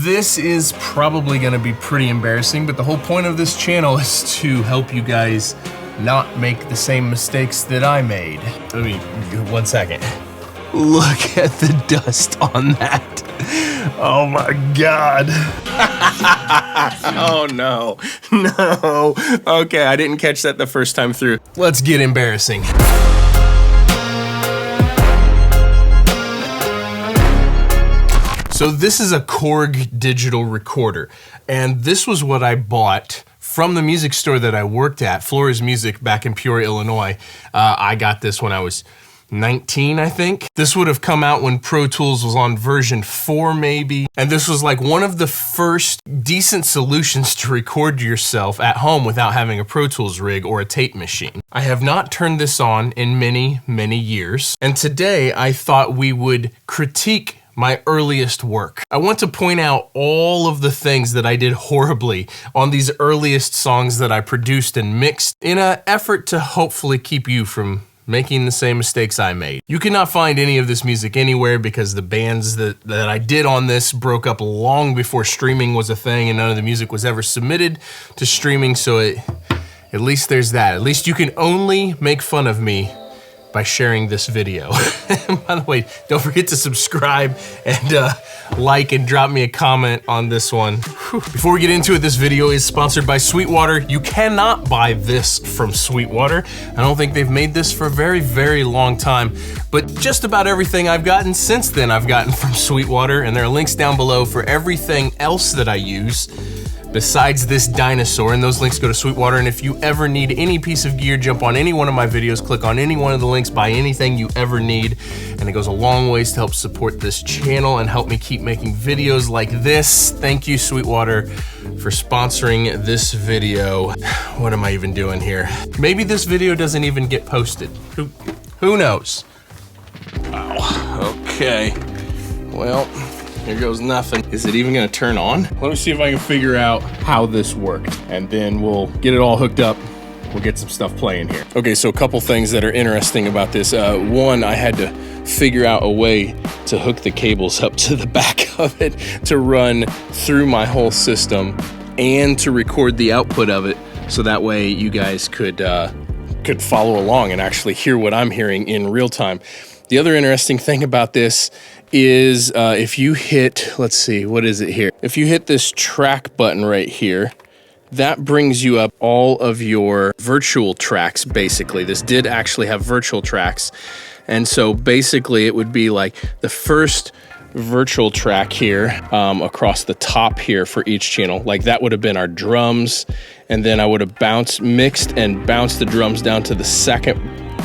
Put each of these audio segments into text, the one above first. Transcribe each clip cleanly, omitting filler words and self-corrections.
This is probably gonna be pretty embarrassing, but the whole point of this channel is to help you guys not make the same mistakes that I made. Let me, 1 second. Look at the dust on that. Oh my God. Oh no, no. Okay, I didn't catch that the first time through. Let's get embarrassing. So this is a Korg digital recorder, and this was what I bought from the music store that I worked at, Flores Music, back in Peoria, Illinois. I got this when I was 19, I think. This would have come out when Pro Tools was on version 4 maybe. And this was like one of the first decent solutions to record yourself at home without having a Pro Tools rig or a tape machine. I have not turned this on in many, many years. And today I thought we would critique my earliest work. I want to point out all of the things that I did horribly on these earliest songs that I produced and mixed in an effort to hopefully keep you from making the same mistakes I made. You cannot find any of this music anywhere because the bands that I did on this broke up long before streaming was a thing, and none of the music was ever submitted to streaming, so at least there's that. At least you can only make fun of me by sharing this video. By the way, don't forget to subscribe and like and drop me a comment on this one. Before we get into it, this video is sponsored by Sweetwater. You cannot buy this from Sweetwater. I don't think they've made this for a very, very long time, but just about everything I've gotten since then I've gotten from Sweetwater, and there are links down below for everything else that I use besides this dinosaur, and those links go to Sweetwater. And if you ever need any piece of gear, jump on any one of my videos, click on any one of the links, buy anything you ever need, and it goes a long ways to help support this channel and help me keep making videos like this. Thank you, Sweetwater, for sponsoring this video. What am I even doing here? Maybe this video doesn't even get posted. Who knows? Wow, okay. Well, here goes nothing. Is it even gonna turn on? Let me see if I can figure out how this worked, and then we'll get it all hooked up. We'll get some stuff playing here. Okay, so a couple things that are interesting about this. One, I had to figure out a way to hook the cables up to the back of it to run through my whole system and to record the output of it, so that way you guys could follow along and actually hear what I'm hearing in real time. The other interesting thing about this is if you hit, let's see, what is it here? If you hit this track button right here, that brings you up all of your virtual tracks, basically. This did actually have virtual tracks. And so basically it would be like the first virtual track here across the top here for each channel. Like that would have been our drums. And then I would have mixed and bounced the drums down to the second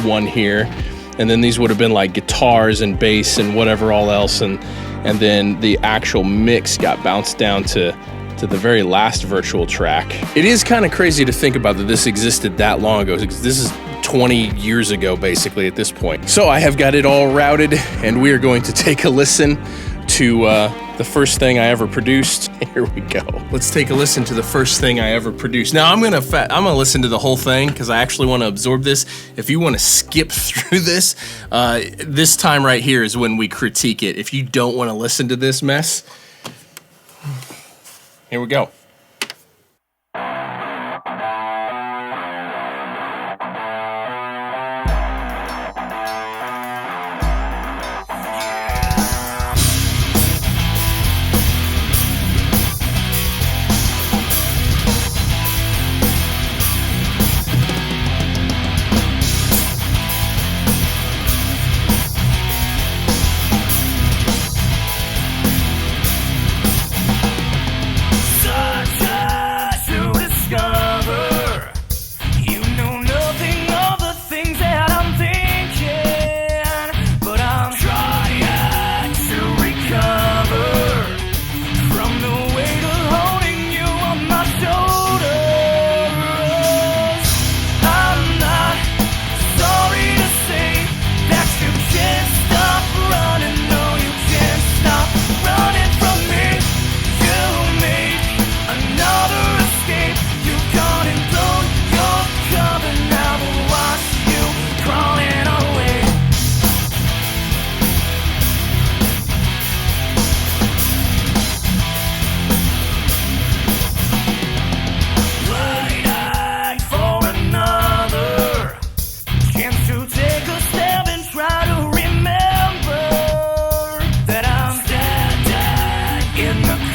one here. And then these would have been like guitars and bass and whatever all else. And then the actual mix got bounced down to the very last virtual track. It is kind of crazy to think about that this existed that long ago, because this is 20 years ago, basically, at this point. So I have got it all routed, and we are going to take a listen to the first thing I ever produced. Here we go. Let's take a listen to the first thing I ever produced. Now I'm gonna listen to the whole thing because I actually want to absorb this. If you want to skip through this, this time right here is when we critique it. If you don't want to listen to this mess, here we go. Sun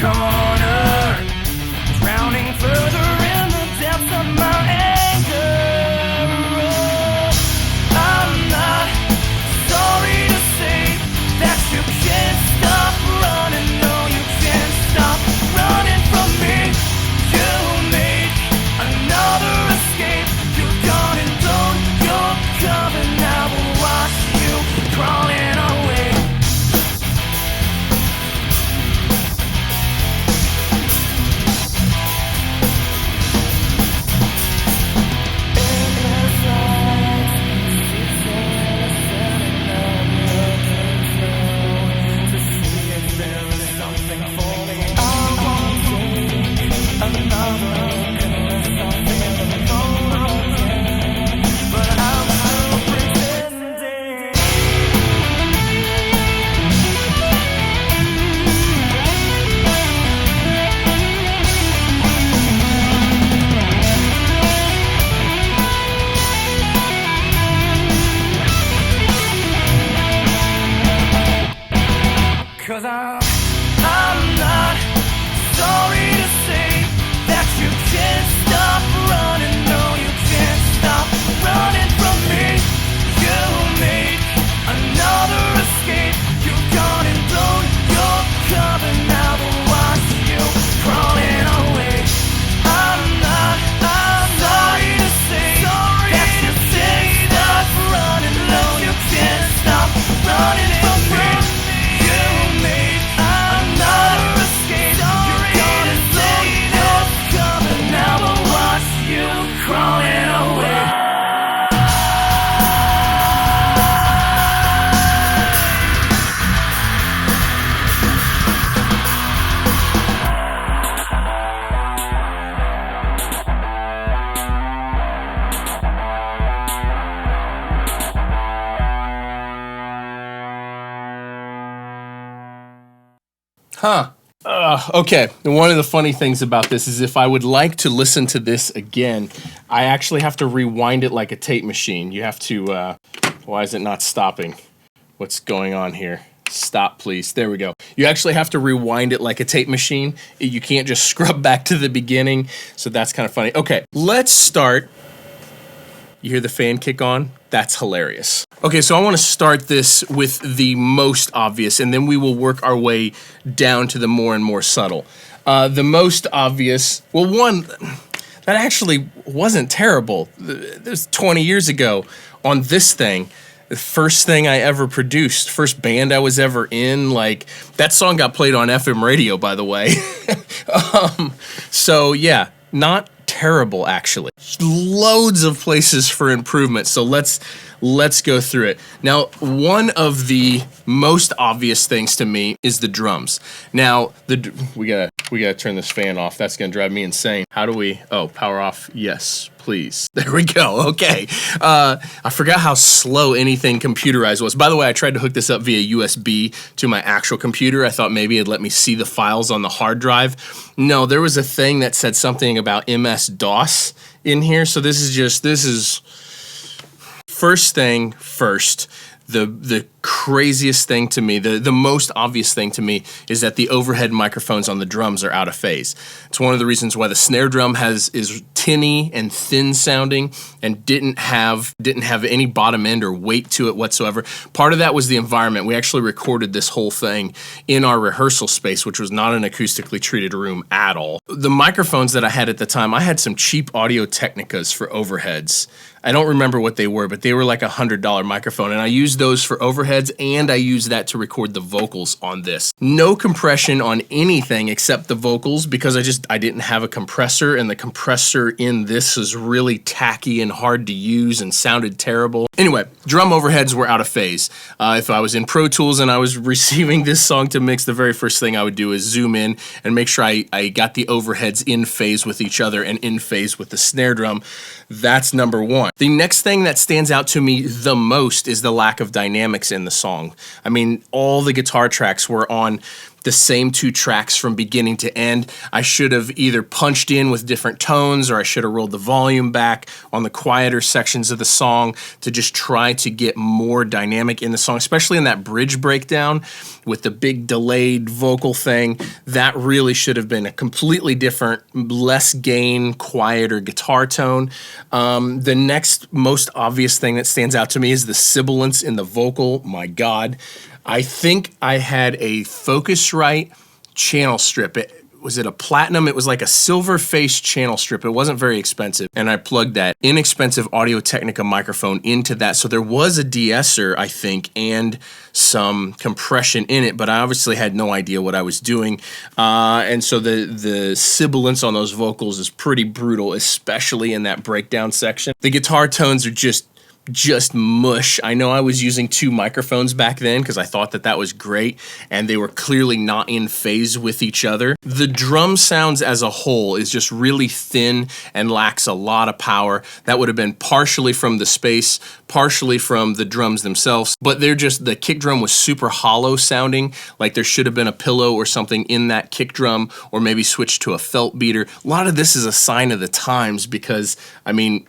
corner, drowning further in the depths of my anger. I'm not sorry to say that you can't stop running. No, you can't stop running from me. You made another escape. You've gone and blown your cover. Now we'll watch you crawling away. Cause I'm not sorry to say that you can't stop running. No, you can't stop running from me. You made another escape. You've gone and blown your cover. Now we'll watch you crawling away. I'm sorry to say that you can't stop running. No, you can't stop running from me. Crawling away. Huh. Okay, one of the funny things about this is if I would like to listen to this again, I actually have to rewind it like a tape machine. You have to, why is it not stopping? What's going on here? Stop, please. There we go. You actually have to rewind it like a tape machine. You can't just scrub back to the beginning, so that's kind of funny. Okay, let's start. You hear the fan kick on? That's hilarious. Okay, so I want to start this with the most obvious, and then we will work our way down to the more and more subtle. The most obvious, well, one that actually wasn't terrible. This was 20 years ago on this thing. The first thing I ever produced, first band I was ever in, like, that song got played on FM radio, by the way. So yeah, not terrible, actually. Loads of places for improvement, so let's go through it. Now, one of the most obvious things to me is the drums. Now, we gotta turn this fan off. That's gonna drive me insane. How do we, power off, yes, please. There we go, okay. I forgot how slow anything computerized was. By the way, I tried to hook this up via USB to my actual computer. I thought maybe it'd let me see the files on the hard drive. No, there was a thing that said something about MS-DOS in here, so this is first thing first. The craziest thing to me, the most obvious thing to me, is that the overhead microphones on the drums are out of phase. It's one of the reasons why the snare drum is tinny and thin sounding and didn't have any bottom end or weight to it whatsoever. Part of that was the environment. We actually recorded this whole thing in our rehearsal space, which was not an acoustically treated room at all. The microphones that I had at the time, I had some cheap Audio Technicas for overheads. I don't remember what they were, but they were like $100 microphone, and I used those for overheads, and I used that to record the vocals on this. No compression on anything except the vocals, because I didn't have a compressor, and the compressor in this is really tacky and hard to use and sounded terrible. Anyway, drum overheads were out of phase. If I was in Pro Tools and I was receiving this song to mix, the very first thing I would do is zoom in and make sure I got the overheads in phase with each other and in phase with the snare drum. That's number one. The next thing that stands out to me the most is the lack of dynamics in the song. I mean, all the guitar tracks were on the same two tracks from beginning to end. I should have either punched in with different tones, or I should have rolled the volume back on the quieter sections of the song to just try to get more dynamic in the song, especially in that bridge breakdown with the big delayed vocal thing. That really should have been a completely different, less gain, quieter guitar tone. The next most obvious thing that stands out to me is the sibilance in the vocal. My God. I think I had a Focusrite channel strip. Was it a platinum? It was like a silver face channel strip. It wasn't very expensive. And I plugged that inexpensive Audio-Technica microphone into that. So there was a de-esser, I think, and some compression in it, but I obviously had no idea what I was doing. And so the sibilance on those vocals is pretty brutal, especially in that breakdown section. The guitar tones are just mush. I know I was using 2 microphones back then because I thought that was great, and they were clearly not in phase with each other. The drum sounds as a whole is just really thin and lacks a lot of power. That would have been partially from the space, partially from the drums themselves, but the kick drum was super hollow sounding, like there should have been a pillow or something in that kick drum, or maybe switch to a felt beater. A lot of this is a sign of the times because, I mean,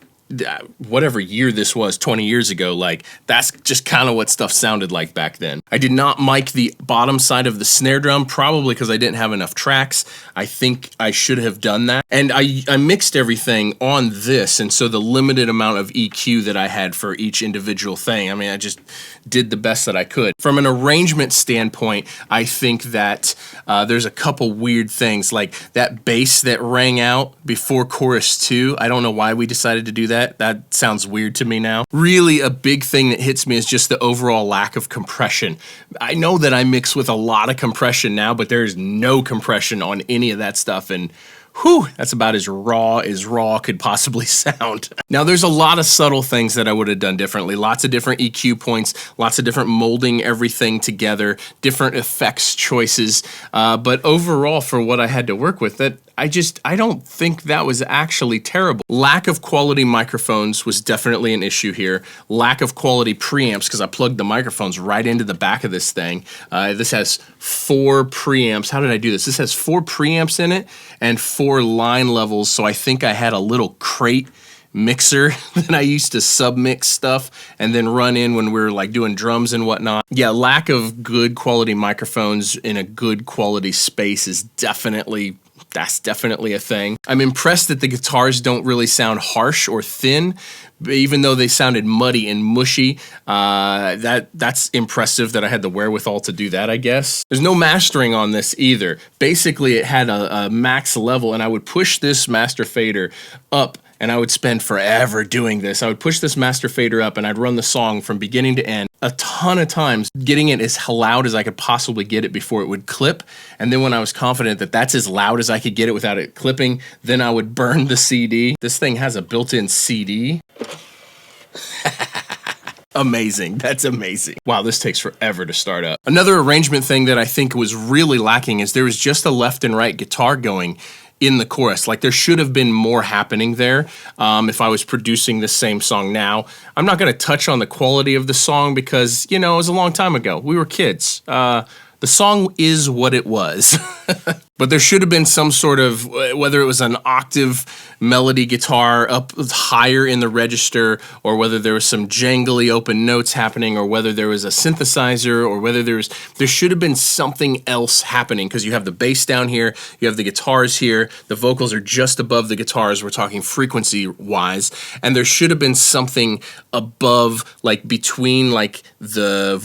whatever year this was, 20 years ago, like that's just kind of what stuff sounded like back then. I did not mic the bottom side of the snare drum, probably because I didn't have enough tracks. I think I should have done that. And I mixed everything on this, and so the limited amount of EQ that I had for each individual thing, I mean, I just did the best that I could. From an arrangement standpoint, I think that there's a couple weird things, like that bass that rang out before chorus 2. I don't know why we decided to do that. That sounds weird to me now. Really, a big thing that hits me is just the overall lack of compression. I know that I mix with a lot of compression now, but there's no compression on any of that stuff, and whew, that's about as raw could possibly sound. Now, there's a lot of subtle things that I would have done differently. Lots of different EQ points, lots of different molding everything together, different effects choices. But overall, for what I had to work with, I don't think that was actually terrible. Lack of quality microphones was definitely an issue here. Lack of quality preamps, because I plugged the microphones right into the back of this thing. This has 4 preamps. How did I do this? This has 4 preamps in it and 4 line levels, so I think I had a little crate mixer that I used to submix stuff and then run in when we were like doing drums and whatnot. Yeah, lack of good quality microphones in a good quality space is definitely a thing. I'm impressed that the guitars don't really sound harsh or thin, even though they sounded muddy and mushy. That's impressive that I had the wherewithal to do that, I guess. There's no mastering on this either. Basically, it had a max level, and I would push this master fader up, and I would spend forever doing this. I would push this master fader up, and I'd run the song from beginning to end a ton of times, getting it as loud as I could possibly get it before it would clip. And then when I was confident that that's as loud as I could get it without it clipping, then I would burn the CD. This thing has a built-in CD. Amazing. That's amazing. Wow, this takes forever to start up. Another arrangement thing that I think was really lacking is there was just a left and right guitar going in the chorus. Like there should have been more happening there if I was producing the same song now. I'm not going to touch on the quality of the song because, you know, it was a long time ago. We were kids. The song is what it was. But there should have been some sort of, whether it was an octave melody guitar up higher in the register, or whether there was some jangly open notes happening, or whether there was a synthesizer, or whether there should have been something else happening, because you have the bass down here, you have the guitars here, the vocals are just above the guitars, we're talking frequency-wise, and there should have been something above, like between like the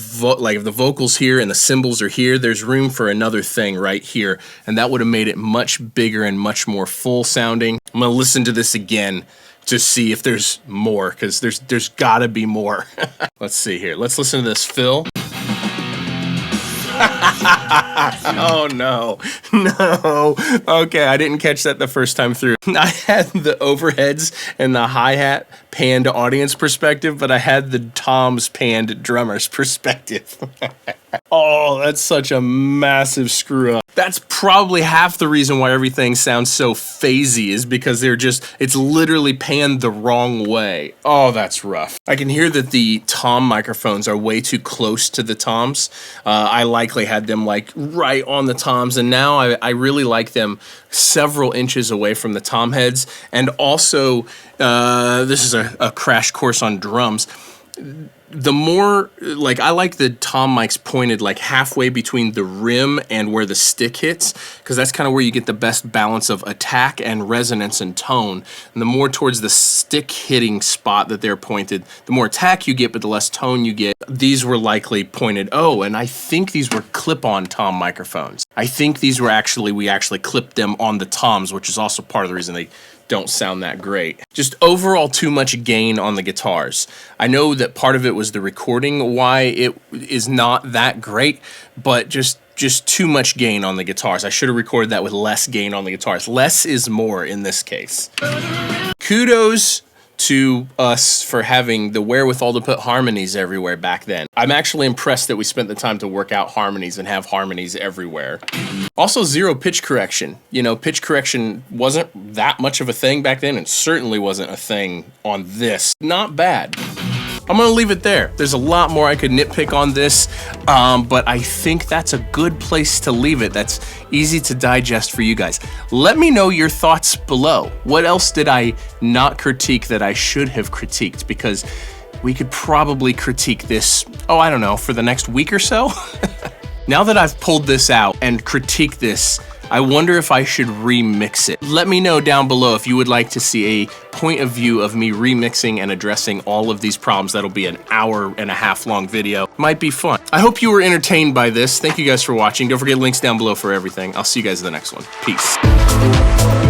vocals here and the cymbals are here, there's room for another thing right here, and that would have made it much bigger and much more full sounding. I'm gonna listen to this again to see if there's more, because there's gotta be more. Let's see here. Let's listen to this fill. Oh no, no. Okay, I didn't catch that the first time through. I had the overheads and the hi-hat panned audience perspective, but I had the toms panned drummer's perspective. Oh, that's such a massive screw up. That's probably half the reason why everything sounds so phasey, is because it's literally panned the wrong way. Oh, that's rough. I can hear that the tom microphones are way too close to the toms. I likely had them like right on the toms, and now I really like them several inches away from the tom heads. And also, this is a crash course on drums. The more, like, I like the tom mics pointed like halfway between the rim and where the stick hits, because that's kind of where you get the best balance of attack and resonance and tone. And the more towards the stick hitting spot that they're pointed, the more attack you get, but the less tone you get. These were likely pointed, and I think these were clip-on tom microphones. I think these were we actually clipped them on the toms, which is also part of the reason they don't sound that great. Just overall too much gain on the guitars. I know that part of it was the recording, why it is not that great, but just too much gain on the guitars. I should have recorded that with less gain on the guitars. Less is more in this case. Kudos to us for having the wherewithal to put harmonies everywhere back then. I'm actually impressed that we spent the time to work out harmonies and have harmonies everywhere. Also, zero pitch correction. You know, pitch correction wasn't that much of a thing back then, and certainly wasn't a thing on this. Not bad. I'm gonna leave it there. There's a lot more I could nitpick on this, but I think that's a good place to leave it. That's easy to digest for you guys. Let me know your thoughts below. What else did I not critique that I should have critiqued? Because we could probably critique this, I don't know, for the next week or so. Now that I've pulled this out and critiqued this, I wonder if I should remix it. Let me know down below if you would like to see a point of view of me remixing and addressing all of these problems. That'll be an 1.5 hour long video. Might be fun. I hope you were entertained by this. Thank you guys for watching. Don't forget links down below for everything. I'll see you guys in the next one. Peace.